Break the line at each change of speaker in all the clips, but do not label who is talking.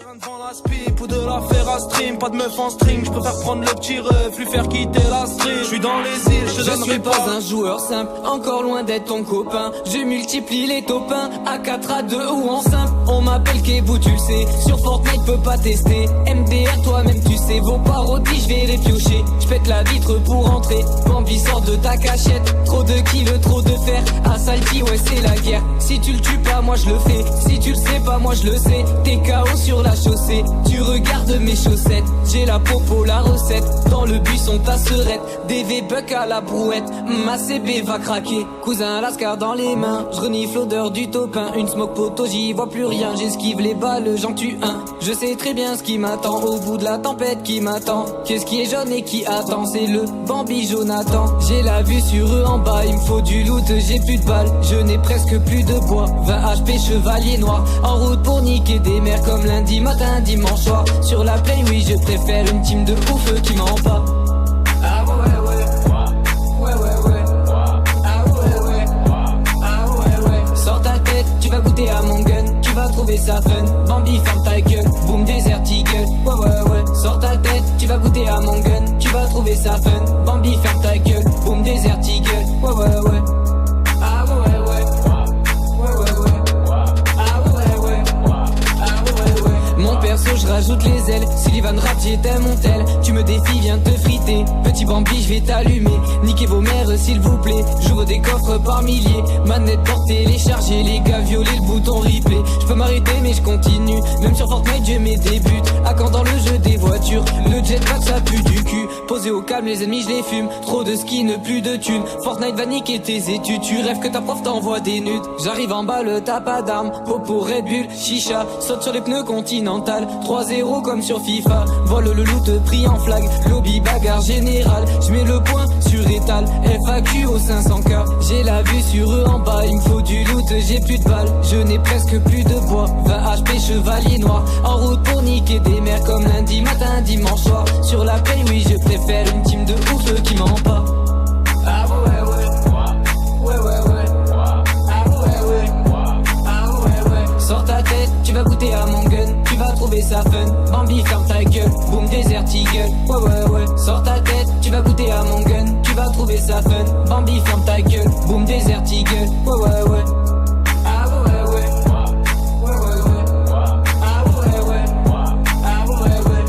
rien devant la spip ou de la faire à stream. Pas de meuf en string, je préfère prendre le petit ref, lui faire quitter la stream. Je suis dans les îles, je
suis pas un joueur simple, encore loin d'être ton copain. Je multiplie les topins, à 4, à 2 ou en simple. On m'appelle Kebou, tu le sais, sur Fortnite peut pas tester. MDR toi-même tu sais, vos parodies je vais les piocher. Je pète la vitre pour entrer, Bambi sort de ta cachette. Trop de kills, trop de fer, à Salty ouais c'est la guerre. Si tu le tues pas moi je le fais, si tu le sais pas moi je le sais. T'es KO sur la chaussée, tu regardes mes chaussettes. J'ai la popo, la recette, dans le buisson ta serette. DV buck à la brouette, ma CB va craquer. Cousin Lascar dans les mains, je renifle l'odeur du topin. Une smoke poteau j'y vois plus rien, j'esquive les balles, j'en tue un. Je sais très bien ce qui m'attend, au bout de la tempête qui m'attend. Qu'est-ce qui est jaune et qui attend, c'est le Bambi Jonathan. J'ai la vue sur eux en bas, il me faut du loot, j'ai plus de balles. Je n'ai presque plus de bois, 20 HP chevalier noir. En route pour niquer des mers comme lundi matin, dimanche soir. Sur la play oui je préfère une team de ouf qui m'en bat. Ah ouais ouais, ouais ouais ouais. Ah ouais ouais, ah ouais ouais. Sors ta tête, tu vas goûter à mon gun, tu vas trouver ça fun. Bambi ferme ta gueule, boom desert eagle. Ouais ouais ouais. Sors ta tête, tu vas goûter à mon gun, tu vas trouver ça fun. Bambi ferme ta gueule, boom desert eagle. Ouais ouais ouais. Ah ouais ouais. Ouais ouais ouais. Mon perso je rajoute les ailes, Sullivan rap j'étais mon tel. Tu me défies viens te friter, petit Bambi je vais t'allumer. Niquez vos mères s'il vous plaît, j'ouvre des coffres par milliers. Manette pour télécharger, les gars violer le bouton replay. Je peux m'arrêter mais je continue, même sur Fortnite je mets des buts. À quand dans le jeu des voitures, le jetpack ça pue du cul. Posé au calme les ennemis je les fume, trop de skins plus de thunes. Fortnite va niquer tes études, tu rêves que ta prof t'envoie des nudes. J'arrive en bas le t'as pas d'armes, popo Red Bull, chicha. Saute sur les pneus continental, 3-0 comme sur FIFA. Vole le loot pris en flag, lobby bagarre générale. J'mets le point sur étal, FAQ au 500K. J'ai la vue sur eux en bas, il me faut du loot, j'ai plus de balles. Je n'ai presque plus de bois, 20 HP chevalier noir. En route pour niquer des mers comme lundi matin, dimanche soir. Sur la play oui je préfère une team de ouf qui m'en bat. Ah ouais ouais, ouais ouais ouais. Ah ouais ouais, ah ouais ouais. Sors ta tête, tu vas goûter à mon gun, tu vas trouver ça fun. Bambi ferme ta gueule, boom desert eagle. Ouais ouais ouais. Sors ta tête, tu vas goûter à mon gun, tu vas trouver ça fun. Bambi ferme ta gueule, boom desert eagle. Ouais ouais ouais. Ah ouais ouais. Ouais ouais ouais. Ah ouais ouais. Ah ouais ouais.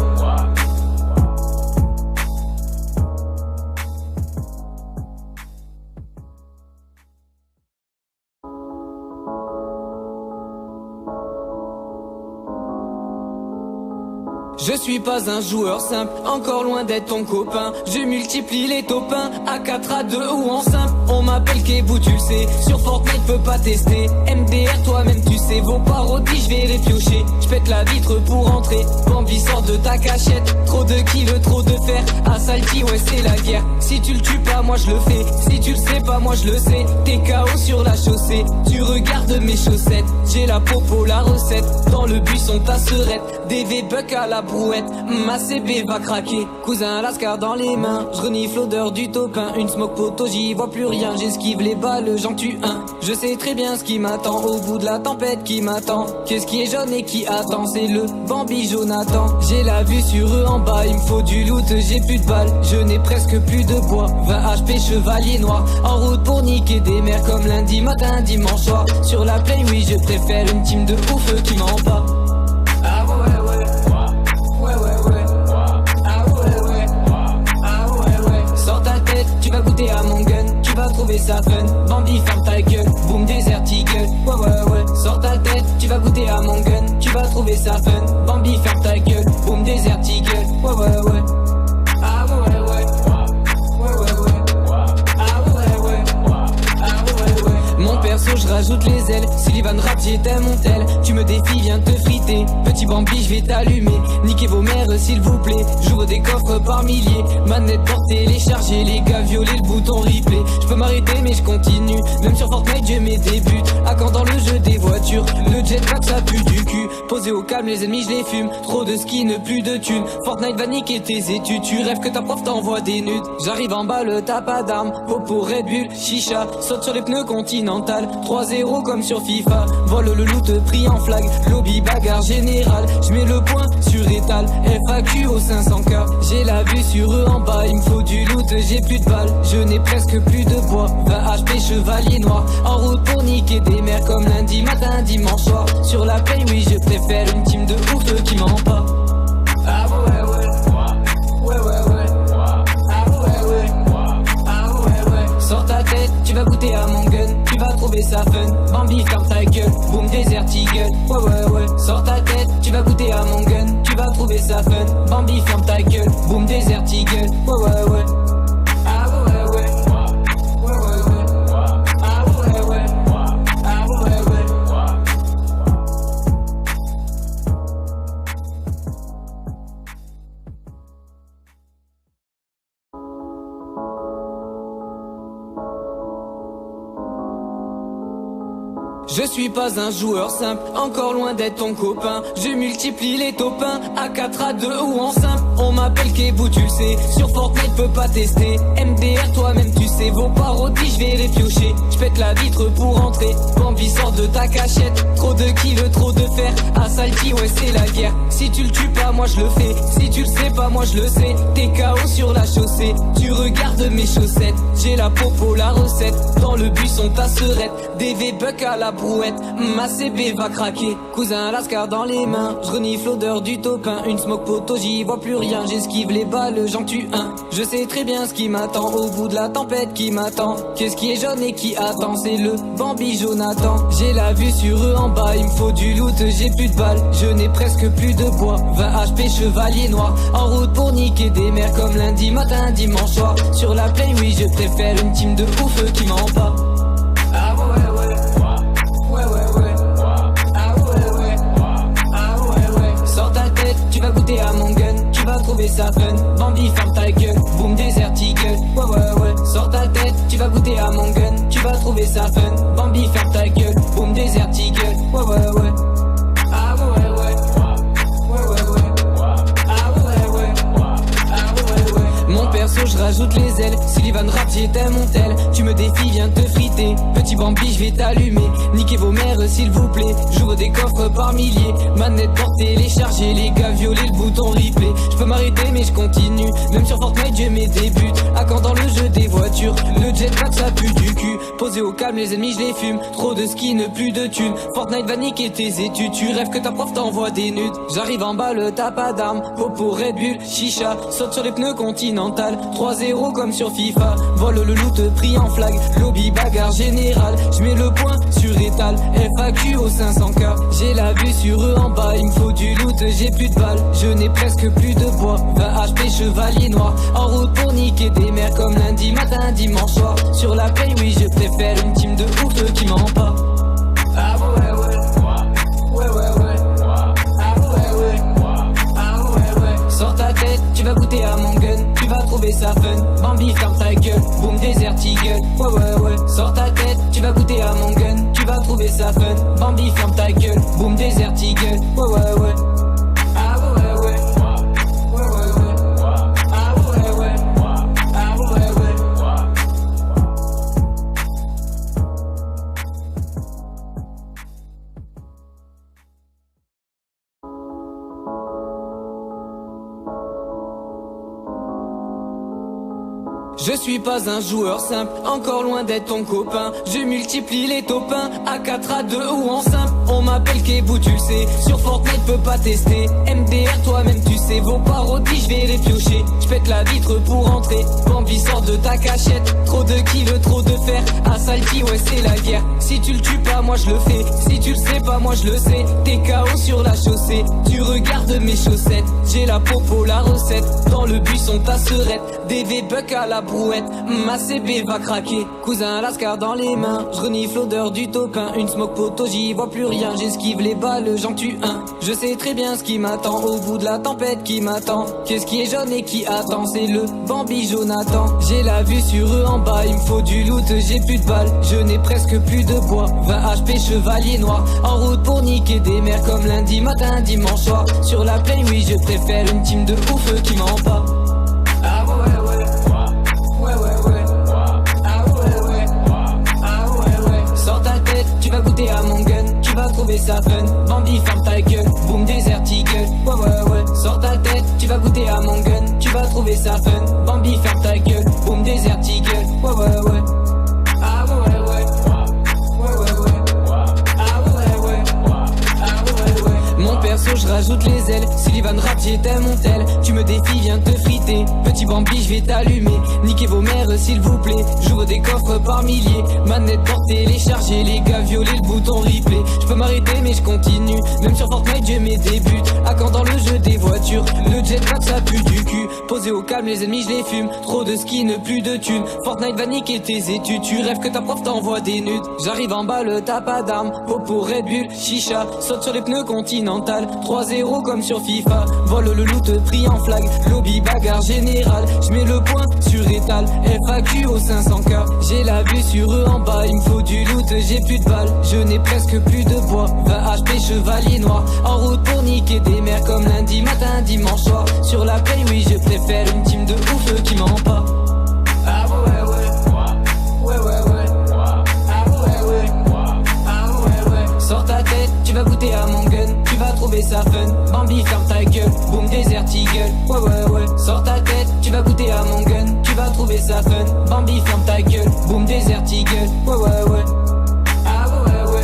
Je suis pas un joueur simple, encore loin d'être ton copain. Je multiplie les topins, à 4, à 2 ou en simple. On m'appelle Kebou, tu le sais, sur Fortnite peut pas tester. MDR toi-même tu sais, vos parodies je vais les piocher. Je pète la vitre pour entrer, Bambi sort de ta cachette. Trop de kills, trop de fer, à Salty ouais c'est la guerre. Si tu le tues pas moi je le fais, si tu le sais pas moi je le sais. T'es KO sur la chaussée, tu regardes mes chaussettes. J'ai la popo, la recette, dans le buisson ta serette. DV buck à la brouette, ma CB va craquer. Cousin Lascar dans les mains, je renifle l'odeur du topin. Une smoke poteau j'y vois plus rien, j'esquive les balles, j'en tue un. Je sais très bien ce qui m'attend, au bout de la tempête qui m'attend. Qu'est-ce qui est jaune et qui attend, c'est le Bambi Jonathan. J'ai la vue sur eux en bas, il me faut du loot, j'ai plus de balles. Je n'ai presque plus de bois, 20 HP chevalier noir. En route pour niquer des mers comme lundi matin, dimanche soir. Sur la play oui je préfère une team de ouf qui m'en bat. Ah ouais ouais. Ouais ouais ouais. Ah ouais ouais. Ah ouais ouais. Sors ta tête, tu vas goûter à mon gun, tu vas trouver ça fun. Bambi ferme ta gueule, boom desert eagle. Ouais ouais ouais. Sors ta tête, tu vas goûter à mon gun, tu vas trouver ça fun. Bambi ferme ta gueule, boom desert eagle. Ouais ouais ouais. Ah ouais ouais. Ouais ouais ouais. Ah ouais ouais. Ah ouais ouais. Mon perso je rajoute les ailes, Sullivan rap j'étais mon tel. Tu me défies viens te friter, petit Bambi je vais t'allumer. Niquez vos mères s'il vous plaît, j'ouvre des coffres par milliers. Manette pour télécharger, les gars violer le bouton replay. Je peux m'arrêter mais je continue, même sur Fortnite je mets des buts. À quand dans le jeu des voitures, le jetpack ça pue du cul. Posé au calme les ennemis je les fume, trop de skins plus de thunes. Fortnite va niquer tes études, tu rêves que ta prof t'envoie des nudes. J'arrive en bas le t'as pas d'armes, popo Red Bull, chicha. Saute sur les pneus continental, 3-0 comme sur FIFA. Vole le loot pris en flag, lobby bagarre générale. J'mets le point sur étal, FAQ au 500K. J'ai la vue sur eux en bas, il me faut du loot, j'ai plus de balles. Je n'ai presque plus de bois, 20 HP chevalier noir. En route pour niquer des mers comme lundi matin, dimanche soir. Sur la play, oui je préfère une team de ouf qui ment pas. Ah ouais ouais, ouais ouais ouais, ah ouais ouais, ah ouais ouais. Sors ta tête, tu vas goûter à mon gun, tu vas trouver ça fun. Bambi ferme ta gueule, boom desert eagle, ouais ouais ouais. Sors ta tête, tu vas goûter à mon gun, tu vas trouver ça fun. Bambi ferme ta gueule, boom desert eagle, ouais ouais ouais. Ah ouais ouais, ouais ouais ouais, ah ouais ouais, ah ouais ouais. Je suis pas un joueur simple, encore loin d'être ton copain. Je multiplie les topins, à 4, à 2 ou en simple. On m'appelle Kebou, tu le sais, sur Fortnite peut pas tester. MDR toi-même tu sais, vos parodies je vais les piocher. J'pète la vitre pour entrer, Bambi sort de ta cachette. Trop de kills, trop de fer, à Salty ouais c'est la guerre. Si tu le tues pas moi je le fais, si tu le sais pas moi je le sais. T'es KO sur la chaussée, tu regardes mes chaussettes. J'ai la popo, la recette, dans le buisson ta serette. DV buck à la brouette, ma CB va craquer. Cousin Lascar dans les mains, je renifle l'odeur du topin. Une smoke poteau, j'y vois plus rien, j'esquive les balles, j'en tue un. Je sais très bien ce qui m'attend, au bout de la tempête qui m'attend. Qu'est-ce qui est jaune et qui attend, c'est le Bambi Jonathan. J'ai la vue sur eux en bas, il me faut du loot, j'ai plus de balles. Je n'ai presque plus de bois, 20 HP chevalier noir. En route pour niquer des mers comme lundi matin, dimanche soir. Sur la play, oui je préfère une team de ouf qui ment pas. Ah ouais ouais, ouais ouais ouais, ah ouais ouais, ah ouais ouais. Sors ta tête, tu vas goûter à mon gun, tu vas trouver ça fun. Bambi ferme ta gueule, boom desert eagle, ouais ouais ouais. Sors ta tête, tu vas goûter à mon gun, tu vas trouver ça fun. Bambi ferme ta gueule, boom desert eagle, ouais ouais ouais. Ah ouais ouais, ouais ouais ouais, ah ouais ouais, ah ouais ouais. Mon perso je rajoute les ailes, Sullivan rap j'étais mon tel. Tu me défies, viens te friter, petit Bambi je vais t'allumer. Niquez vos mères s'il vous plaît, j'ouvre des coffres par milliers. Manette pour télécharger, les gars violer le bouton replay. Je peux m'arrêter mais je continue, même sur Fortnite je mets des buts. À quand dans le jeu des voitures, le jetpack ça pue du cul. Posé au calme les ennemis je les fume, trop de skins, plus de thunes. Fortnite va niquer tes études, tu rêves que ta prof t'envoie des nudes. J'arrive en bas, le t'as pas d'armes, popo Red Bull, chicha. Saute sur les pneus continental, 3-0 comme sur FIFA. Vole le loot pris en flag, lobby bagarre générale. J'mets le point sur étal, FAQ au 500K. J'ai la vue sur eux en bas, il me faut du loot, j'ai plus de balles. Je n'ai presque plus de bois, 20 HP chevalier noir. En route pour niquer des mers comme lundi matin, dimanche soir. Sur la play, oui je préfère une team de ouf qui ment pas. Ah ouais ouais, ouais ouais ouais, ah ouais ouais, ah ouais ouais. Sors ta tête, tu vas goûter à mon gun, tu vas trouver ça fun. Bambi ferme ta gueule, boom desert eagle, ouais ouais ouais. Sors ta tête, tu vas goûter à mon gun, tu vas trouver ça fun. Bambi ferme ta gueule, boom desert eagle, ouais ouais ouais. Ah ouais ouais, ouais ouais ouais, ah ouais ouais, ah ouais ouais. Je suis pas un joueur simple, encore loin d'être ton copain. Je multiplie les topins, à 4, à 2 ou en simple. On m'appelle Kebou, tu le sais, sur Fortnite peut pas tester. MDR toi-même tu sais, vos parodies je vais les piocher. J'pète la vitre pour entrer, Bambi sort de ta cachette. Trop de kills, trop de fer, à Salty ouais c'est la guerre. Si tu le tues pas moi je le fais, si tu le sais pas moi je le sais. T'es KO sur la chaussée, tu regardes mes chaussettes. J'ai la popo, la recette, dans le buisson ta serette. DV buck à la brouette, ma CB va craquer. Cousin Lascar dans les mains, je renifle l'odeur du topin. Une smoke poteau, j'y vois plus rien, j'esquive les balles, j'en tue un. Je sais très bien ce qui m'attend, au bout de la tempête qui m'attend. Qu'est-ce qui est jaune et qui attend, c'est le Bambi Jonathan. J'ai la vue sur eux en bas, il me faut du loot, j'ai plus de balles. Je n'ai presque plus de bois, 20 HP chevalier noir. En route pour niquer des mers comme lundi matin, dimanche soir. Sur la play, oui je préfère une team de ouf qui ment pas. Ah ouais ouais, ouais ouais ouais, ah ouais ouais, ah ouais ouais. Sors ta tête, tu vas goûter à mon gun, tu vas ça fun. Bambi ferme ta gueule, boum désert eagle. Ouais, sors ta tête, tu vas goûter à mon gun. Tu vas trouver ça fun. Bambi ferme ta gueule, boum désert eagle. Ouais. Ah ouais. Mon perso je rajoute les ailes. Sullivan rap j'étais mon tel. Tu me défies viens te friter. Petit Bambi je vais t'allumer. Niquez vos mères s'il vous plaît. J'ouvre des coffres par milliers. Manette porte téléchargée. Les gars violer le bouton replay. Je peux m'arrêter mais je continue. Même sur Fortnite j'ai mes débuts. À quand dans le jeu des voitures. Le jetpack ça pue du cul. Posé au calme les ennemis je les fume. Trop de skins plus de thunes. Fortnite va niquer tes études. Tu rêves que ta prof t'envoie des nudes. J'arrive en bas le t'as pas d'armes. Popo Red Bull chicha. Saute sur les pneus continental. 3-0 comme sur FIFA. Vole le loot pris en flag. Lobby bagarre générale. J'mets le point sur étal. FAQ au 500k. J'ai la vue sur eux en bas. Il me faut du loot, j'ai plus de balles. Je n'ai presque plus de bois. 20 HP chevalier noir. En route pour niquer des mers comme lundi matin, dimanche soir. Sur la play, oui, je préfère une team de ouf qui ment pas. Ah ouais. Sors ta tête, tu vas goûter à mon gun. Tu vas trouver ça fun. Bambi ferme ta gueule, boum désert eagle. Ouais. Sors ta tête, tu vas goûter à mon gun. Tu vas trouver ça fun. Bambi ferme ta gueule, boum désert eagle. Ouais. Ah ouais.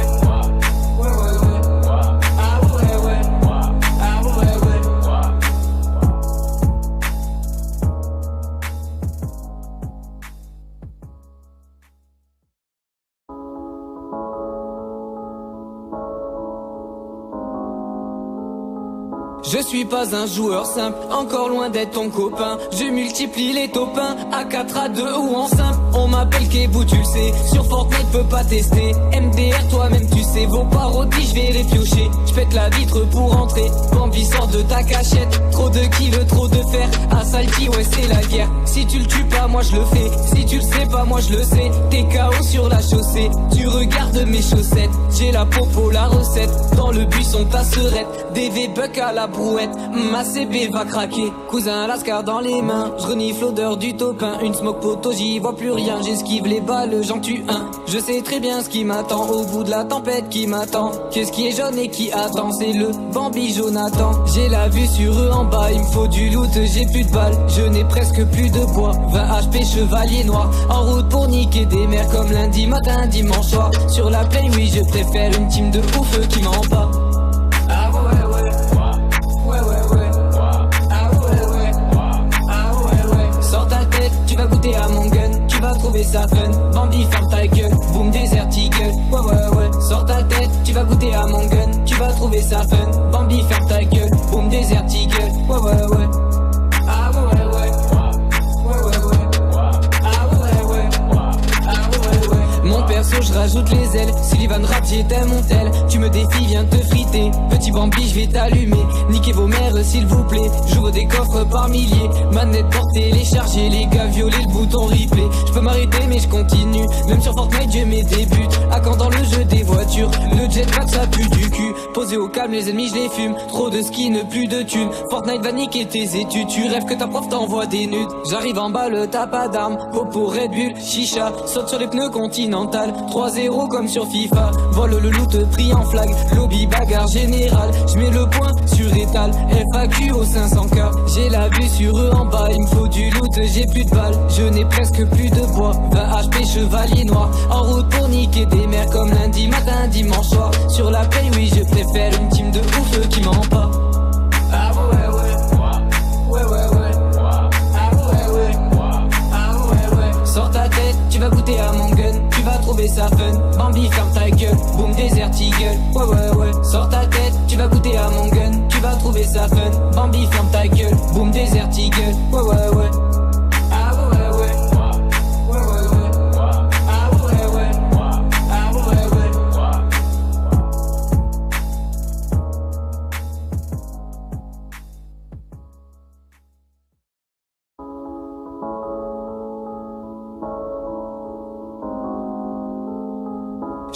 Je suis pas un joueur simple, encore loin d'être ton copain. Je multiplie les topins, à 4, à 2 ou en simple. On m'appelle Kebou, tu le sais, sur Fortnite peut pas tester. MDR toi-même tu sais, vos parodies je vais les piocher. Je pète la vitre pour entrer, Bambi sort de ta cachette. Trop de kills, trop de fer, à Salty ouais c'est la guerre. Si tu le tues pas moi je le fais, si tu le sais pas moi je le sais. T'es KO sur la chaussée, tu regardes mes chaussettes. J'ai la popo, la recette, dans le buisson ta serette. DV buck à la brouette, ma CB va craquer. Cousin Lascar dans les mains, je renifle l'odeur du topin. Une smoke poteau, j'y vois plus rien, j'esquive les balles, j'en tue un. Je sais très bien ce qui m'attend, au bout de la tempête qui m'attend. Qu'est-ce qui est jaune et qui attend, c'est le Bambi Jonathan. J'ai la vue sur eux en bas, il me faut du loot, j'ai plus de balles. Je n'ai presque plus de bois, 20 HP chevalier noir. En route pour niquer des mers comme lundi matin, dimanche soir. Sur la play, oui je préfère une team de ouf qui ment pas. Ah ouais. Sors ta tête, tu vas goûter à mon gun. Tu vas trouver ça fun. Bambi ferme ta gueule, boum désert eagle. Ouais. Sors ta tête, tu vas goûter à mon gun. Tu vas trouver ça fun. Bambi ferme ta gueule, boum désert eagle. Ouais. Ah ouais. Mon perso je rajoute les ailes. Sullivan rap j'étais mon tel. Tu me défies viens te friter. Petit Bambi je vais t'allumer. Niquez vos mères s'il vous plaît. J'ouvre des coffres par milliers. Manette porte téléchargée. Les gars violer le bouton replay. Je peux m'arrêter mais je continue. Même sur Fortnite j'ai mes débuts. À quand dans le jeu des voitures. Le jetpack ça pue du cul. Posé au calme les ennemis je les fume. Trop de skins plus de thunes. Fortnite va niquer tes études. Tu rêves que ta prof t'envoie des nudes. J'arrive en bas le t'as pas d'armes. Popo Red Bull chicha. Saute sur les pneus continentaux. 3-0 comme sur FIFA. Vole le loot pris en flag. Lobby bagarre générale. J'mets le point sur étal. FAQ au 500k. J'ai la vue sur eux en bas. Il me faut du loot, j'ai plus de balles. Je n'ai presque plus de bois. 20 HP chevalier noir. En route pour niquer des mers comme lundi matin, dimanche soir. Sur la play, oui je préfère une team de ouf qui ment pas. Ah ouais. Sors ta tête, tu vas goûter à mon gun. Tu vas trouver ça fun. Bambi ferme ta gueule, boum désert eagle. Ouais. Sors ta tête, tu vas goûter à mon gun. Tu vas trouver ça fun. Bambi ferme ta gueule, boum désert eagle. Ouais. Ah ouais.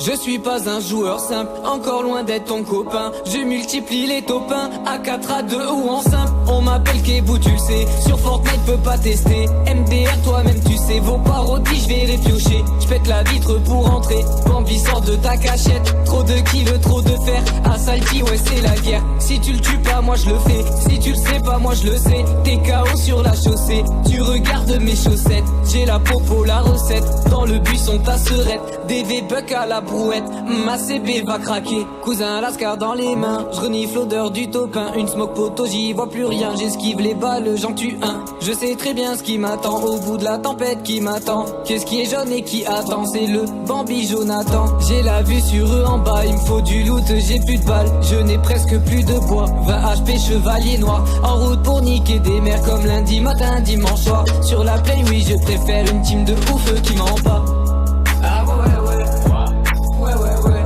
Je suis pas un joueur simple, encore loin d'être ton copain. Je multiplie les top 1, à 4, à 2 ou en simple. On m'appelle Kebou, tu le sais, sur Fortnite peut pas tester. MDR toi-même tu sais, vos parodies je vais les piocher. J'pète la vitre pour entrer, Bambi sort de ta cachette. Trop de kills, trop de fer, à Salty ouais c'est la guerre. Si tu le tues pas moi je le fais, si tu le sais pas moi je le sais. T'es KO sur la chaussée, tu regardes mes chaussettes. J'ai la popo, la recette, dans le buisson ta serette. DV buck à la brouette, ma CB va craquer. Cousin Lascar dans les mains, je renifle l'odeur du topin. Une smoke poteau, j'y vois plus rien, j'esquive les balles, j'en tue un. Je sais très bien ce qui m'attend, au bout de la tempête qui m'attend. Qu'est-ce qui est jaune et qui attend, c'est le Bambi Jonathan. J'ai la vue sur eux en bas, il me faut du loot, j'ai plus de balles. Je n'ai presque plus de bois, 20 HP chevalier noir. En route pour niquer des mers comme lundi matin, dimanche soir. Sur la play, oui je préfère une team de ouf qui m'en bat. Ah ouais ouais, ouais ouais ouais,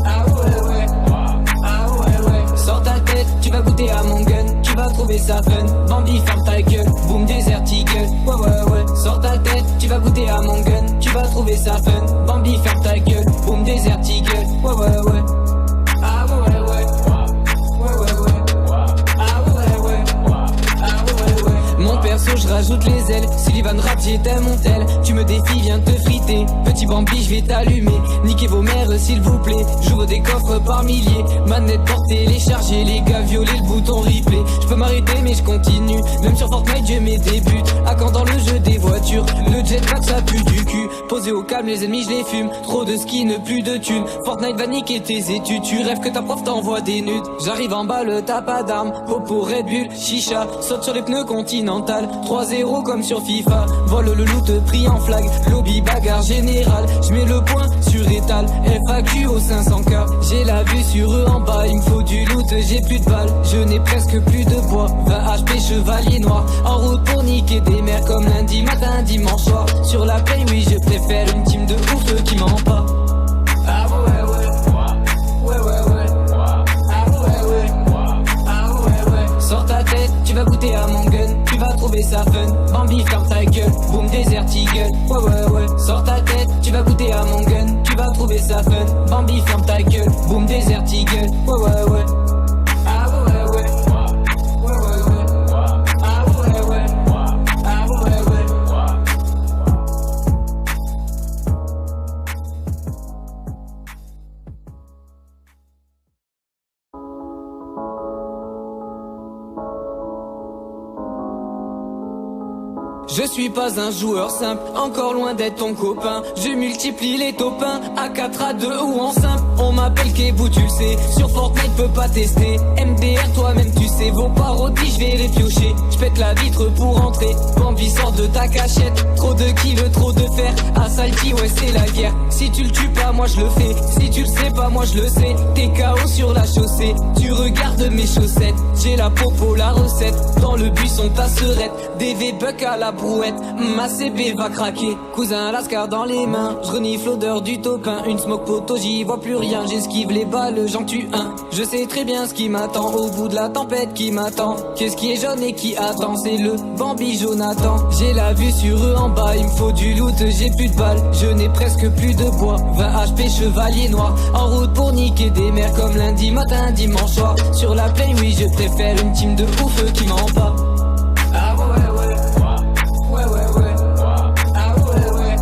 ah ouais ouais, ah ouais ouais. Sors ta tête, tu vas goûter à mon gun, tu vas trouver ça fun. Bambi ferme ta gueule, boom desert eagle, ouais ouais ouais. Sors ta tête, tu vas goûter à mon gun, tu vas trouver ça fun. Bambi ferme ta gueule, boom desert eagle, ouais ouais ouais. Ah ouais ouais, ouais ouais ouais, ah ouais ouais, ah ouais ouais. Mon perso je rajoute les ailes, Sullivan rap j'étais mon tel. Tu me défies, viens te friter, petit Bambi je vais t'allumer. Niquez vos mères s'il vous plaît, j'ouvre des coffres par milliers. Manette porte téléchargée, les gars violer le bouton replay. Je peux m'arrêter mais je continue, même sur Fortnite je mets des buts. À quand dans le jeu des voitures, le jetpack ça pue du cul. Posé au calme les ennemis je les fume, trop de skins, plus de thunes. Fortnite va niquer tes études, tu rêves que ta prof t'envoie des nudes. J'arrive en bas, le t'as pas d'armes, popo Red Bull, chicha. Saute sur les pneus continental, 3-0 comme sur FIFA. Vole le loot pris en flag, lobby bagarre générale. J'mets le point sur étal, FAQ au 500K. J'ai la vue sur eux en bas, il me faut du loot, j'ai plus de balles. Je n'ai presque plus de bois, 20 HP chevalier noir. En route pour niquer des mers comme lundi matin, dimanche soir. Sur la play, oui je préfère une team de ouf qui m'en bat. Ah ouais ouais, ouais ouais ouais, ah ouais ouais, ah ouais ouais. Sors ta tête, tu vas goûter à mon gun, tu vas trouver ça fun. Bambi ferme ta gueule, boom desert eagle, ouais ouais ouais. Sors ta tête, tu vas goûter à mon gun, tu vas trouver ça fun. Bambi ferme ta gueule, boom desert eagle, ouais ouais ouais. Ah ouais ouais, ouais ouais ouais, ah ouais ouais, ah ouais ouais. Je suis pas un joueur simple, encore loin d'être ton copain. Je multiplie les top 1, à 4, à 2 ou en simple. On m'appelle Kebou, tu le sais, sur Fortnite peut pas tester. MDR toi-même tu sais, vos parodies je vais les piocher. J'pète la vitre pour entrer, Bambi sort de ta cachette. Trop de kills, trop de fer, à Salty ouais c'est la guerre. Si tu le tues pas moi je le fais, si tu le sais pas moi je le sais. T'es KO sur la chaussée, tu regardes mes chaussettes. J'ai la popo, la recette, dans le buisson ta serette. DV buck à la brouette, ma CB va craquer. Cousin Lascar dans les mains, je renifle l'odeur du topin. Une smoke poteau, j'y vois plus rien, j'esquive les balles, j'en tue un. Je sais très bien ce qui m'attend, au bout de la tempête qui m'attend. Qu'est-ce qui est jaune et qui attend, c'est le Bambi Jonathan. J'ai la vue sur eux en bas, il me faut du loot, j'ai plus de balles. Je n'ai presque plus de bois, 20 HP chevalier noir. En route pour niquer des mers comme lundi matin, dimanche soir. Sur la play, oui je préfère une team de ouf qui m'en bat. Ah ouais ouais, ouais ouais ouais, ah ouais ouais,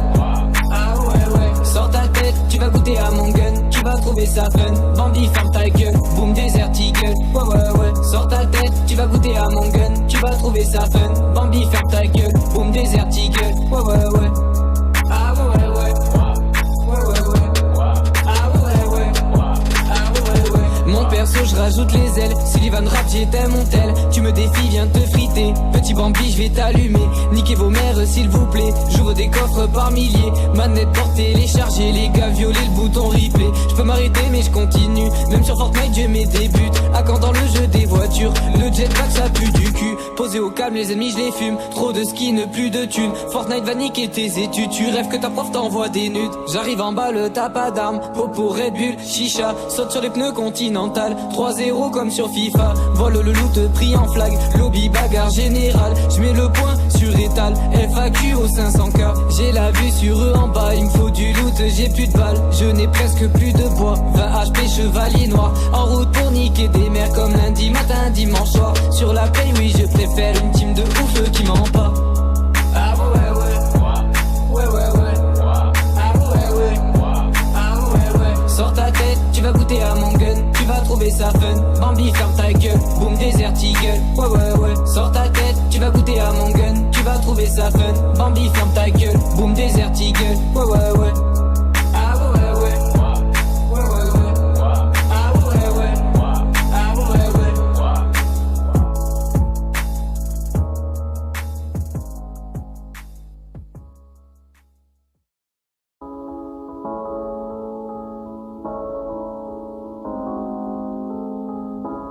ah ouais ouais. Sors ta tête, tu vas goûter à mon gun, tu vas trouver ça fun. Bambi ferme ta gueule, boom desert eagle, ouais ouais ouais. Sors ta tête, tu vas goûter à mon gun, tu vas trouver ça fun. Bambi ferme ta gueule, boom desert eagle, ouais ouais ouais. Ah ouais ouais, ouais ouais ouais, ah ouais ouais, ah ouais ouais. Mon perso je rajoute les ailes, Sullivan rap j'étais mon tel. Tu me défies, viens te friter, petit Bambi je vais t'allumer. Niquez vos mères s'il vous plaît, j'ouvre des coffres par milliers. Manette porte téléchargée, les gars violer le bouton replay. Je peux m'arrêter mais je continue, même sur Fortnite je mets des buts. À quand dans le jeu des voitures, le jetpack ça pue du cul. Posé posé au calme, les ennemis je les fume. Trop de skins, plus de thunes. Fortnite va niquer tes études. Tu rêves que ta prof t'envoie des nudes. J'arrive en bas, le t'as pas d'armes. Popo, Red Bull, chicha. Saute sur les pneus Continental. 3-0 comme sur FIFA. Vole le loot pris en flag. Lobby bagarre générale. J'mets le point sur étal. FAQ au 500K. J'ai la vue sur eux en bas. Il me faut du loot, j'ai plus de balles. Je n'ai presque plus de bois. 20 HP chevalier noir. En route pour niquer des mers comme lundi matin, dimanche soir. Sur la play, oui, je préfère une team de ouf qui ment pas. Ah ouais, ouais. Ouais, ouais, ouais. Ah ouais, ouais. Ah ouais, ouais. Sors ta tête, tu vas goûter à mon gun. Tu vas trouver ça fun. Bambi, ferme ta gueule. Boom, Desert Eagle. Ouais, ouais, ouais. Sors ta tête, tu vas goûter à mon gun. Tu vas trouver ça fun. Bambi, ferme ta gueule. Boom, Desert Eagle. Ouais, ouais, ouais.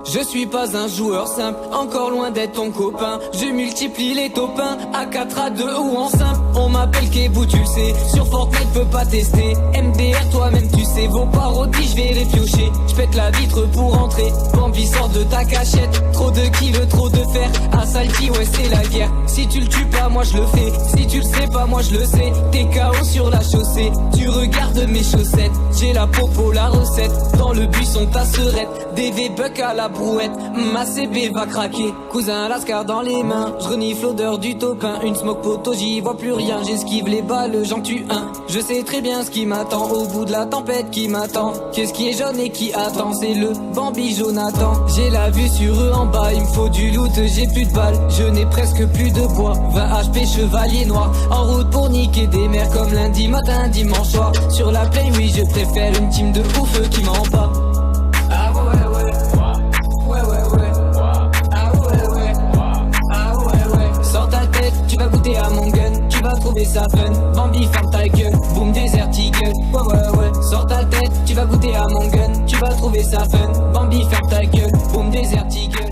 Je suis pas un joueur simple, encore loin d'être ton copain. Je multiplie les top 1 à 4 à 2 ou en simple. On m'appelle Kebou, tu le sais. Sur Fortnite, peux pas tester. MDR, toi-même, tu sais. Vos parodies, je vais les piocher. Je pète la vitre pour entrer. Bambi, sort de ta cachette. Trop de kills, trop de fer. À Salty, ouais, c'est la guerre. Si tu le tues pas, moi je le fais. Si tu le sais pas, moi je le sais. T'es KO sur la chaussée. Tu regardes mes chaussettes. J'ai la popo, la recette. Dans le buisson, ta serette. DV buck à la brouette. Ma CB va craquer. Cousin lascar dans les mains. Je renifle l'odeur du topin. Une smoke poteau, j'y vois plus rien. J'esquive les balles, j'en tue un. Je sais très bien ce qui m'attend. Au bout de la tempête qui m'attend. Qu'est-ce qui est jaune et qui attend? C'est le Bambi Jonathan. J'ai la vue sur eux en bas. Il me faut du loot, j'ai plus de balles. Je n'ai presque plus de bois. 20 HP chevalier noir. En route pour niquer des mers comme lundi matin, dimanche soir. Sur la play, oui, je préfère une team de ouf qui ment pas. Ah ouais, ouais. Ouais, ouais, ouais. Ah ouais, ouais. Ah ouais, ouais. Sors ta tête, tu vas goûter à mon gun. Tu vas trouver ça fun. Bambi, ferme ta gueule. Boom, Desert Eagle. Ouais, ouais, ouais. Sors ta tête, tu vas goûter à mon gun. Tu vas trouver ça fun. Bambi, ferme ta gueule. Boom, Desert Eagle.